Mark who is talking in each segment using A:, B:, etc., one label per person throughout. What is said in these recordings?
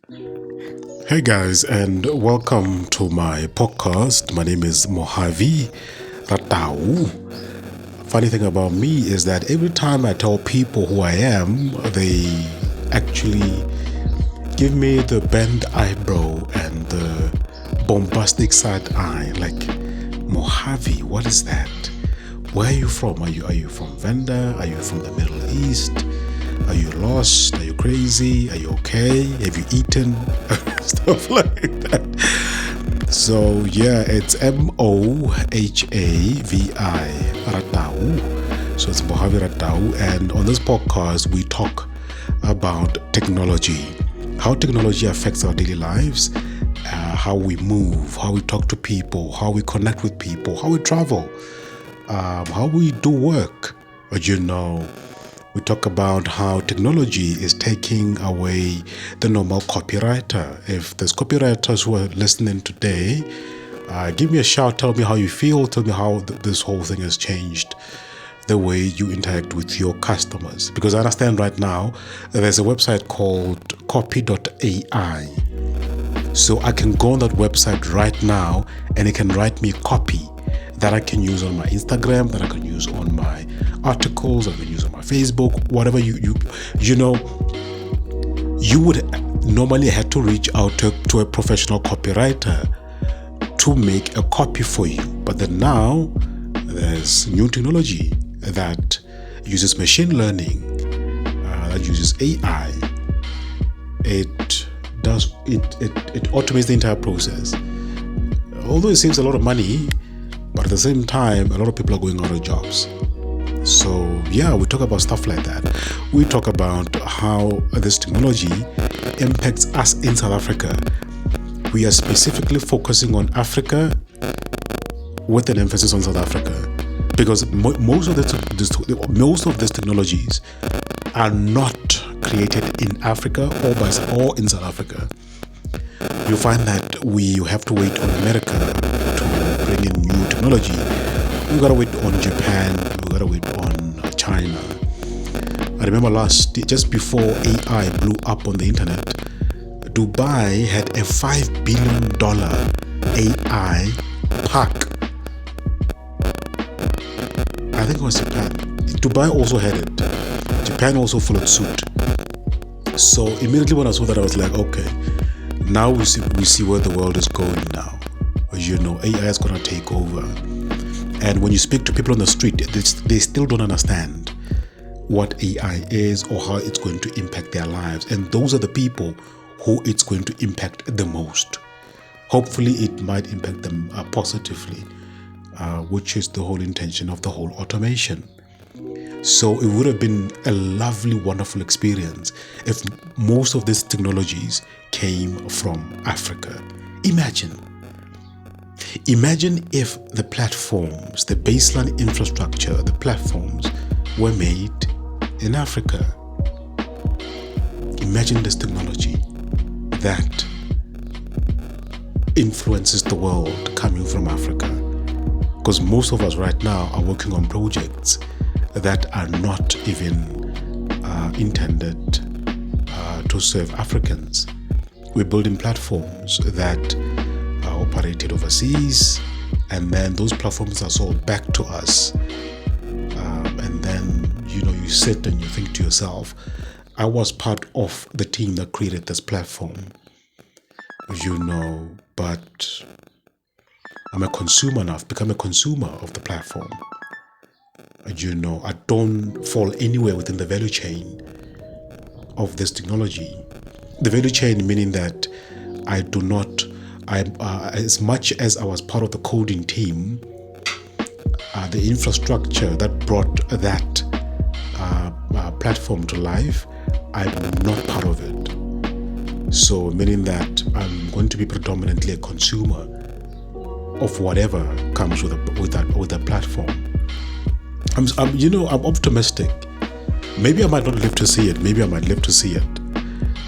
A: Hey guys, and welcome to my podcast. My name is Mohavi Ratau. Funny thing about me is that every time I tell people who I am, they actually give me the bent eyebrow and the bombastic side eye. Like, Mojave, what is that? Where are you from? Are you from Venda? Are you from the Middle East? Are you lost? Are you crazy? Are you okay? Have you eaten? Stuff like that. So yeah, it's Mohavi Ratau. So it's Mojave Ratau, and on this podcast we talk about technology, how technology affects our daily lives, how we move, how we talk to people, how we connect with people, how we travel, how we do work. We talk about how technology is taking away the normal copywriter. If there's copywriters who are listening today, give me a shout, tell me how you feel, tell me how this whole thing has changed the way you interact with your customers. Because I understand right now there's a website called copy.ai. So I can go on that website right now and it can write me copy that I can use on my Instagram, that I can use on my articles, I can use on my Facebook, whatever you would normally have to reach out to a professional copywriter to make a copy for you. But then now there's new technology that uses machine learning, that uses AI. It automates the entire process. Although it saves a lot of money, but at the same time, a lot of people are going out of jobs. So yeah, we talk about stuff like that. We talk about how this technology impacts us in South Africa. We are specifically focusing on Africa with an emphasis on South Africa, because most of these technologies are not created in Africa or in South Africa. You find that we have to wait on America to bring in new technology. We gotta wait on Japan. We gotta wait on China. I remember just before AI blew up on the internet, Dubai had a $5 billion AI park. I think it was Japan. Dubai also had it. Japan also followed suit. So immediately when I saw that, I was like, okay, now we see where the world is going now. AI is gonna take over. And when you speak to people on the street, they still don't understand what AI is or how it's going to impact their lives. And those are the people who it's going to impact the most. Hopefully it might impact them positively, which is the whole intention of the whole automation. So it would have been a lovely, wonderful experience if most of these technologies came from Africa. Imagine if the platforms, the baseline infrastructure, the platforms were made in Africa. Imagine this technology that influences the world coming from Africa. Because most of us right now are working on projects that are not even intended to serve Africans. We're building platforms that are operated overseas, and then those platforms are sold back to us. And then, you sit and you think to yourself, I was part of the team that created this platform, but I'm a consumer now. I've become a consumer of the platform. I don't fall anywhere within the value chain of this technology. The value chain meaning that as much as I was part of the coding team, the infrastructure that brought that platform to life, I'm not part of it. So meaning that I'm going to be predominantly a consumer of whatever comes with that platform. I'm optimistic. Maybe I might not live to see it. Maybe I might live to see it.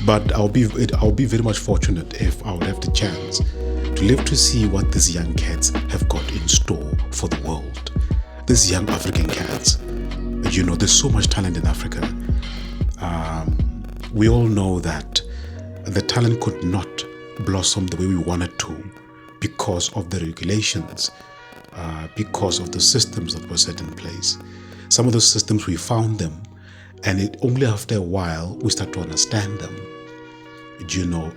A: But I'll be very much fortunate if I would have the chance to live to see what these young cats have got in store for the world. These young African cats. There's so much talent in Africa. We all know that the talent could not blossom the way we wanted to because of the regulations, because of the systems that were set in place. Some of those systems, we found them, and it only after a while we start to understand them,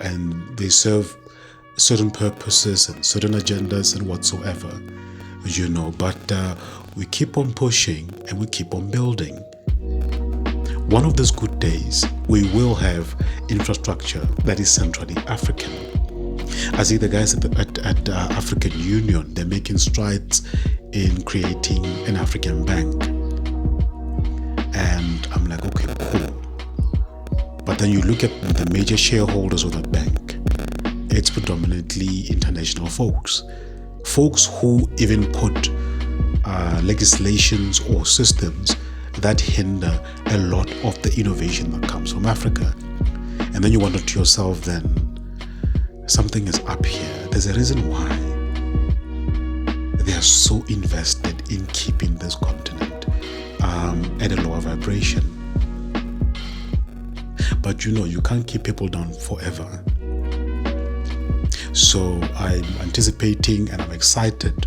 A: and they serve certain purposes and certain agendas and whatsoever, but we keep on pushing and we keep on building. One of those good days, we will have infrastructure that is centrally African. I see the guys at African Union, they're making strides in creating an African bank. And I'm like, okay, cool. But then you look at the major shareholders of that bank, it's predominantly international folks who even put legislations or systems that hinder a lot of the innovation that comes from Africa. And then you wonder to yourself, then something is up here. There's a reason why they are so invested in keeping this continent at a lower vibration. But you can't keep people down forever. So I'm anticipating and I'm excited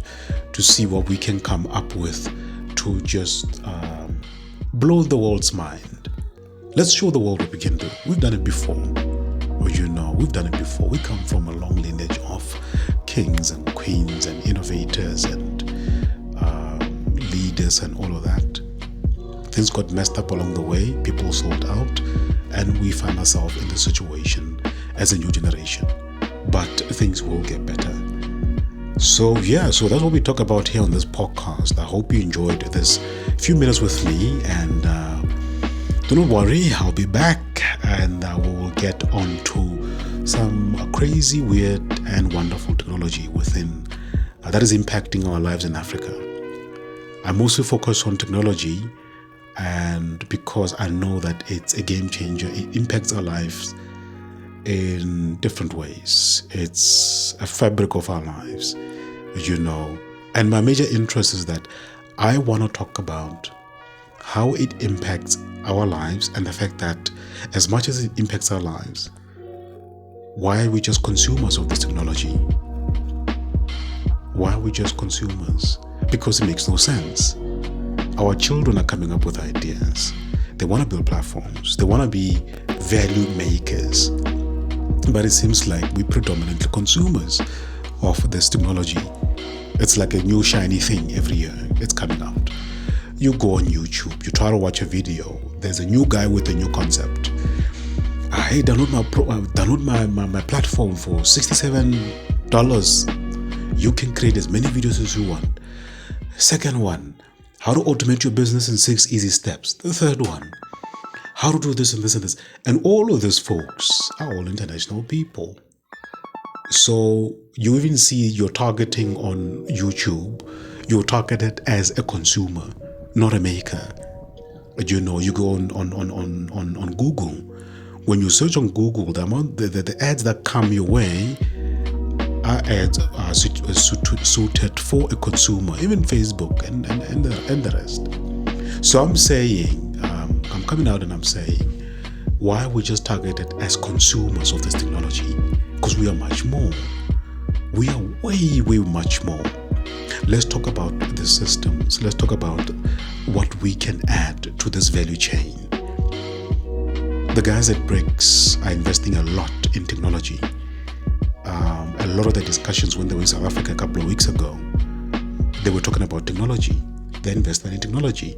A: to see what we can come up with to just blow the world's mind. Let's show the world what we can do. We've done it before. We've done it before. We come from a long lineage of kings and queens and innovators and leaders and all of that. Things got messed up along the way. People sold out, and we find ourselves in the situation as a new generation. But things will get better. So that's what we talk about here on this podcast. I hope you enjoyed this few minutes with me, and do not worry, I'll be back, and we will get on to some crazy, weird, and wonderful technology within that is impacting our lives in Africa. I mostly focus on technology, and because I know that it's a game changer, it impacts our lives in different ways. It's a fabric of our lives, and my major interest is that I want to talk about how it impacts our lives, and the fact that as much as it impacts our lives, why are we just consumers of this technology? Why are we just consumers? Because it makes no sense. Our children are coming up with ideas. They want to build platforms. They want to be value makers. But it seems like we're predominantly consumers of this technology. It's like a new shiny thing every year. It's coming out. You go on YouTube, you try to watch a video. There's a new guy with a new concept. Hey, download my platform for $67. You can create as many videos as you want. Second one, how to automate your business in 6 easy steps. The third one, how to do this and this and this. And all of these folks are all international people. So you even see your targeting on YouTube, you're targeted as a consumer, not a maker. You go on Google. When you search on Google, the ads that come your way are ads suited for a consumer, even Facebook and the rest. So I'm saying, I'm coming out and I'm saying, why are we just targeted as consumers of this technology? Because we are much more. We are way, way much more. Let's talk about the systems. Let's talk about what we can add to this value chain. The guys at BRICS are investing a lot in technology. A lot of the discussions when they were in South Africa a couple of weeks ago, they were talking about technology. They're investing in technology.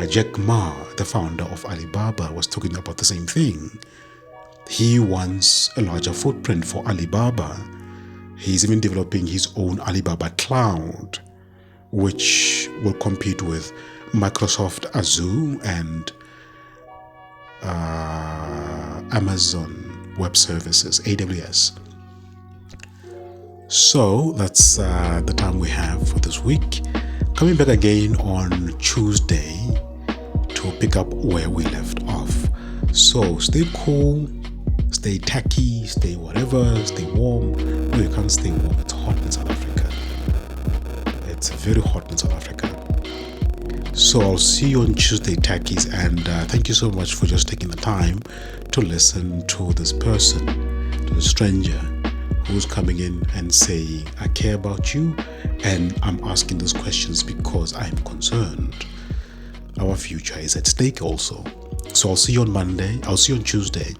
A: Jack Ma, the founder of Alibaba, was talking about the same thing. He wants a larger footprint for Alibaba. He's even developing his own Alibaba Cloud, which will compete with Microsoft Azure and Amazon Web Services, AWS. So that's the time we have for this week. Coming back again on Tuesday to pick up where we left off. So stay cool, stay tacky, stay whatever, stay warm. No, you can't stay warm. It's hot in South Africa. It's very hot in South Africa. So I'll see you on Tuesday, Takis, and thank you so much for just taking the time to listen to this person, to the stranger who's coming in and saying, I care about you and I'm asking those questions because I'm concerned. Our future is at stake also. So I'll see you on Monday. I'll see you on Tuesday.